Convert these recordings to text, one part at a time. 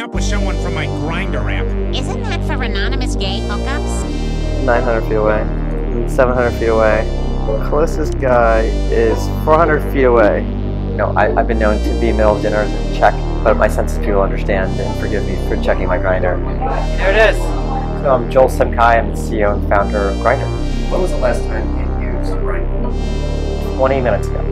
up with someone from my Grindr app. Isn't that for anonymous gay hookups? 900 feet away, 700 feet away. The closest guy is 400 feet away. You know, I've been known to be in the middle of dinners and check, but my sensitive people understand and forgive me for checking my Grindr. There it is! So I'm Joel Semkai, I'm the CEO and founder of Grindr. When was the last time you used Grindr? 20 minutes ago.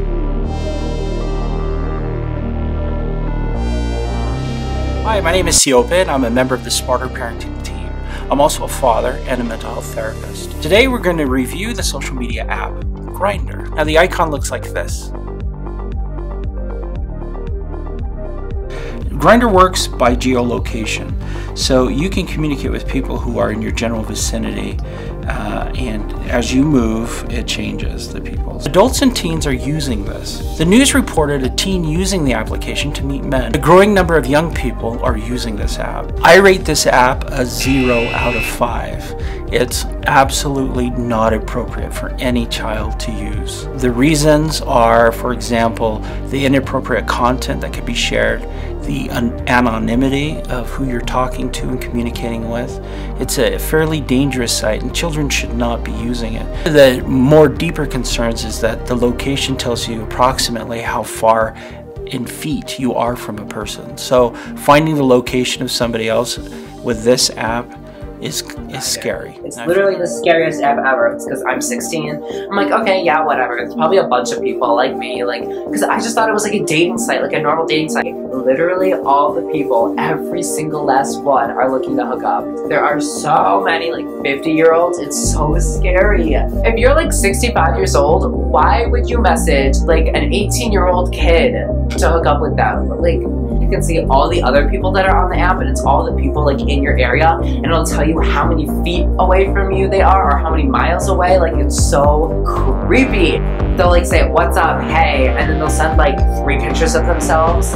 Hi, my name is Siopin. I'm a member of the Smarter Parenting team. I'm also a father and a mental health therapist. Today we're going to review the social media app, Grindr. Now the icon looks like this. Grindr works by geolocation, so you can communicate with people who are in your general vicinity, and as you move, it changes the people. Adults and teens are using this. The news reported a teen using the application to meet men. A growing number of young people are using this app. I rate this app a 0 out of 5. It's absolutely not appropriate for any child to use. The reasons are, for example, the inappropriate content that could be shared, the anonymity of who you're talking to and communicating with. It's a fairly dangerous site and children should not be using it. The more deeper concerns is that the location tells you approximately how far in feet you are from a person. So finding the location of somebody else with this app is scary. It's literally the scariest app ever. It's because I'm 16. I'm like, okay, yeah, whatever. It's probably a bunch of people like me, like, because I just thought it was like a dating site, like a normal dating site. Literally all the people, every single last one, are looking to hook up. There are so many like 50-year-olds. It's so scary. If you're like 65 years old, why would you message like an 18-year-old kid to hook up with them? Like, you can see all the other people that are on the app, and it's all the people like in your area, and it'll tell you how many feet away from you they are or how many miles away. Like, it's so creepy. They'll like say, what's up, hey, and then they'll send like 3 pictures of themselves.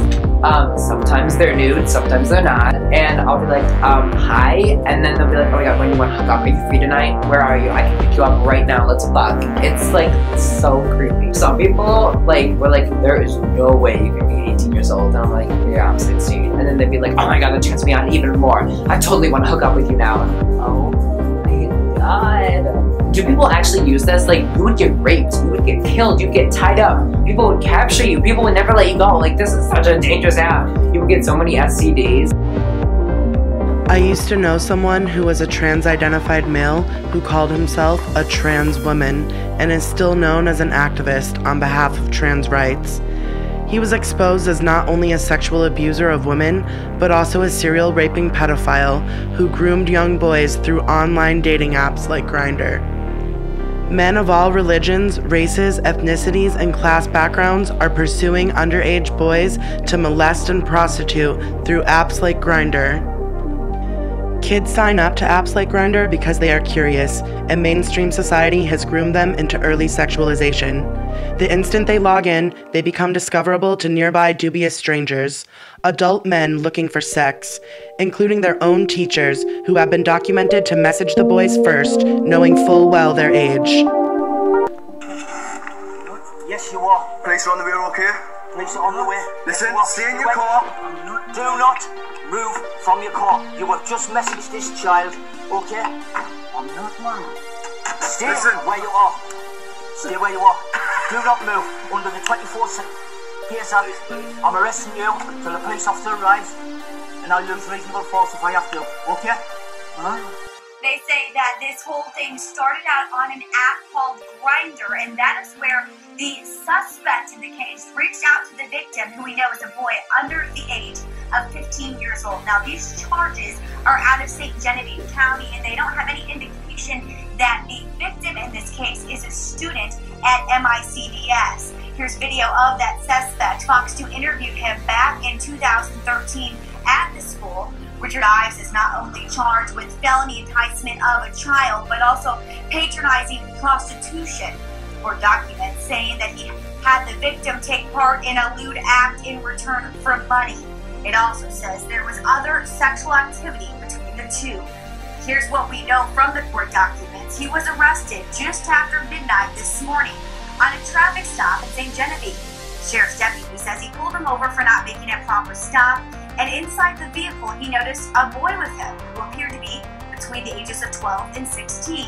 Sometimes they're nude, sometimes they're not, and I'll be like, hi, and then they'll be like, oh my god, when you want to hook up, are you free tonight? Where are you? I can pick you up right now, let's fuck. It's like so creepy. Some people like were like, there is no way you can be 18 years old, and I'm like, yeah, I'm 16, and then they'd be like, oh my god, that turns me on even more. I totally want to hook up with you now. Oh my god. Do people actually use this? Like, you would get raped, you would get killed, you'd get tied up, people would capture you, people would never let you go. Like, this is such a dangerous app. You would get so many STDs. I used to know someone who was a trans-identified male who called himself a trans woman and is still known as an activist on behalf of trans rights. He was exposed as not only a sexual abuser of women, but also a serial raping pedophile who groomed young boys through online dating apps like Grindr. Men of all religions, races, ethnicities, and class backgrounds are pursuing underage boys to molest and prostitute through apps like Grindr. Kids sign up to apps like Grindr because they are curious, and mainstream society has groomed them into early sexualization. The instant they log in, they become discoverable to nearby dubious strangers, adult men looking for sex, including their own teachers who have been documented to message the boys first, knowing full well their age. Yes, you are. Police are on the way, okay? Police are on the way. Listen, stay in your car. Do not move from your car. You have just messaged this child, okay? I'm not mad. Stay where you are. Stay where you are. Do not move under the 24/7 Case Act. I'm arresting you till the police officer arrives, and I'll use reasonable force if I have to, okay? They say that this whole thing started out on an app called Grindr, and that is where the suspect in the case reached out to the victim, who we know is a boy under the age of 15 years old. Now, these charges are out of St. Genevieve County, and they don't have any indication that the victim in this case is a student at MICDS. Here's video of that suspect. Fox 2 interviewed him back in 2013 at the school. Richard Ives is not only charged with felony enticement of a child, but also patronizing prostitution, for documents saying that he had the victim take part in a lewd act in return for money. It also says there was other sexual activity between the two. Here's what we know from the court documents. He was arrested just after midnight this morning on a traffic stop in St. Genevieve. Sheriff's deputy says he pulled him over for not making a proper stop. and inside the vehicle he noticed a boy with him who appeared to be between the ages of 12 and 16.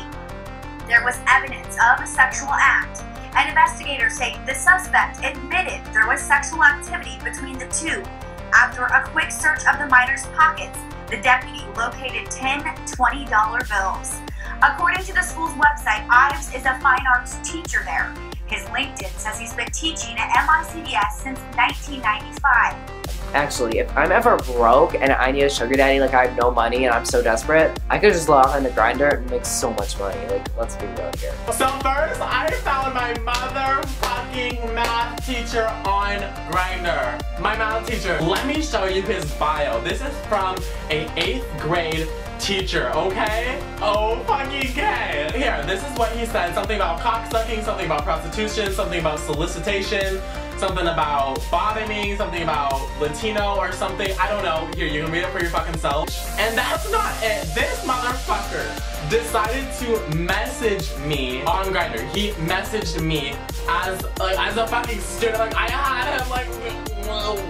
There was evidence of a sexual act, and investigators say the suspect admitted there was sexual activity between the two. After a quick search of the minor's pockets, the deputy located 10 $20 bills. According to the school's website, Ives is a fine arts teacher there. His LinkedIn says he's been teaching at MICDS since 1995. Actually, if I'm ever broke and I need a sugar daddy, like I have no money and I'm so desperate, I could just log on to Grindr and make so much money. Like, let's be real here. So first, I found my motherfucking math teacher on Grindr. My math teacher. Let me show you his bio. This is from a 8th grade teacher, okay? Oh, fucking gay. Here, this is what he said. Something about cocksucking, something about prostitution, something about solicitation, something about bottoming, something about Latino or something. I don't know. Here, you can read it for your fucking self. And that's not it. This motherfucker decided to message me on Grindr. He messaged me as a fucking student. Like, I had him, like,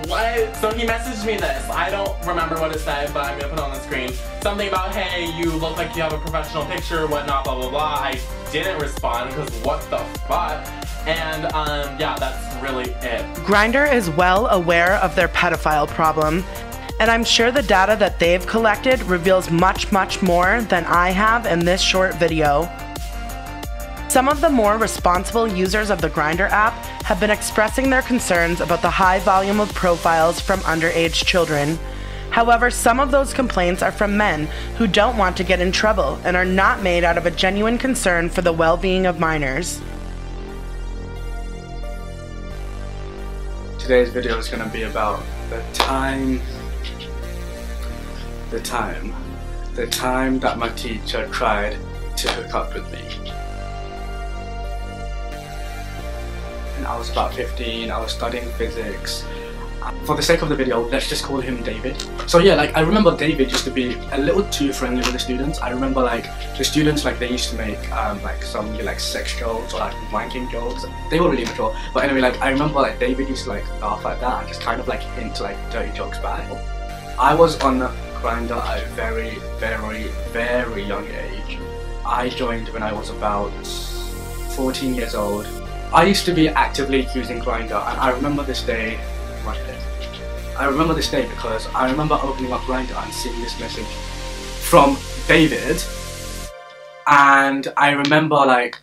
what? So he messaged me this. I don't remember what it said, but I'm gonna put it on the screen. Something about, hey, you look like you have a professional picture, whatnot, blah, blah, blah. I didn't respond, because what the fuck? And, yeah, that's really it. Grindr is well aware of their pedophile problem, and I'm sure the data that they've collected reveals much, much more than I have in this short video. Some of the more responsible users of the Grindr app have been expressing their concerns about the high volume of profiles from underage children. However, some of those complaints are from men who don't want to get in trouble and are not made out of a genuine concern for the well-being of minors. Today's video is going to be about the time that my teacher tried to hook up with me. And I was about 15, I was studying physics. For the sake of the video, let's just call him David. So yeah, like, I remember David used to be a little too friendly with the students. I remember, like, the students, like, they used to make like some like sex jokes or like wanking jokes. They were really immature, but anyway, like, I remember, like, David used to like laugh at that and just kind of like hint like dirty jokes back. I was on Grindr at a very, very, very young age. I joined when I was about 14 years old. I used to be actively using Grindr, and I remember this day. I remember this day because I remember opening up Grindr and seeing this message from David, and I remember like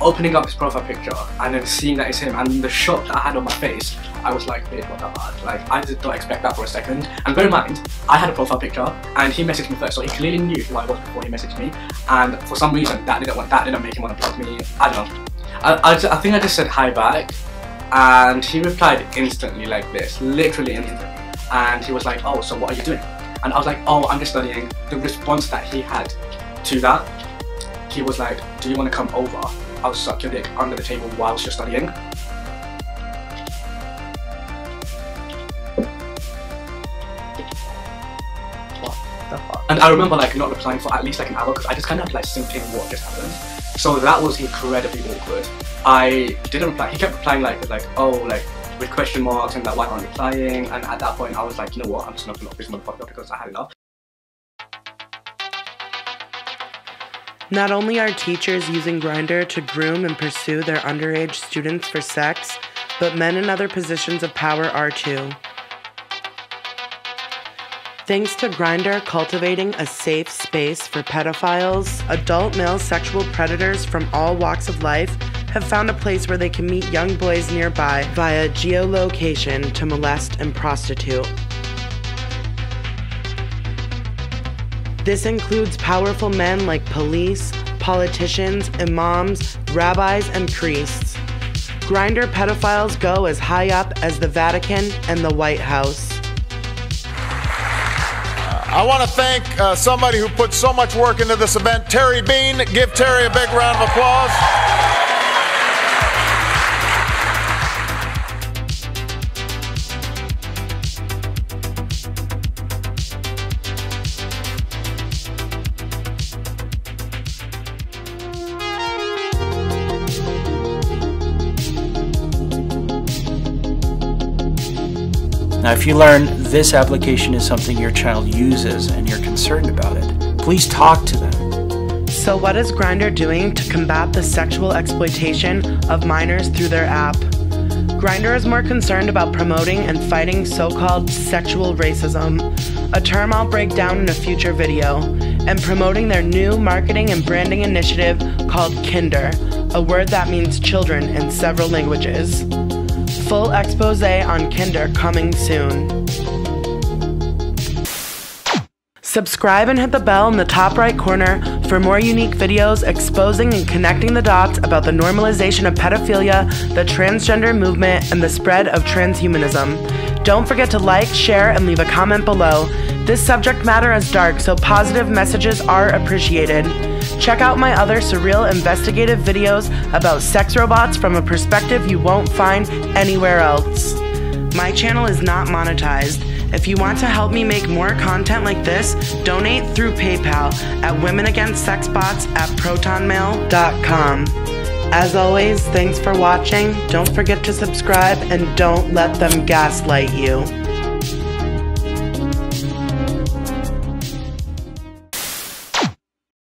opening up his profile picture and then seeing that it's him, and the shock that I had on my face, I was like, bitch, what the fuck? Like, I did not expect that for a second. And bear in mind, I had a profile picture and he messaged me first, so he clearly knew who I was before he messaged me, and for some reason that didn't make him want to block me. I don't know. I think I just said hi back, and he replied instantly like this, literally instantly. And he was like, oh, so what are you doing? And I was like, oh, I'm just studying. The response that he had to that, he was like, do you want to come over? I'll suck your dick under the table whilst you're studying. What the fuck? And I remember like not replying for at least like an hour because I just kind of like synced in what just happened. So that was incredibly awkward. I didn't reply. He kept replying like oh, like with question marks and like why aren't you replying? And at that point I was like, you know what, I'm just not gonna off this motherfucker because I had enough. Not only are teachers using Grindr to groom and pursue their underage students for sex, but men in other positions of power are too. Thanks to Grindr cultivating a safe space for pedophiles, adult male sexual predators from all walks of life have found a place where they can meet young boys nearby via geolocation to molest and prostitute. This includes powerful men like police, politicians, imams, rabbis, and priests. Grindr pedophiles go as high up as the Vatican and the White House. I want to thank somebody who put so much work into this event, Terry Bean. Give Terry a big round of applause. Now, if you learn this application is something your child uses and you're concerned about it, please talk to them. So what is Grindr doing to combat the sexual exploitation of minors through their app? Grindr is more concerned about promoting and fighting so-called sexual racism, a term I'll break down in a future video, and promoting their new marketing and branding initiative called Kindr, a word that means children in several languages. Full expose on Kindr coming soon. Subscribe and hit the bell in the top right corner for more unique videos exposing and connecting the dots about the normalization of pedophilia, the transgender movement, and the spread of transhumanism. Don't forget to like, share, and leave a comment below. This subject matter is dark, so positive messages are appreciated. Check out my other surreal investigative videos about sex robots from a perspective you won't find anywhere else. My channel is not monetized. If you want to help me make more content like this, donate through PayPal at womenagainstsexbots@protonmail.com. As always, thanks for watching. Don't forget to subscribe and don't let them gaslight you.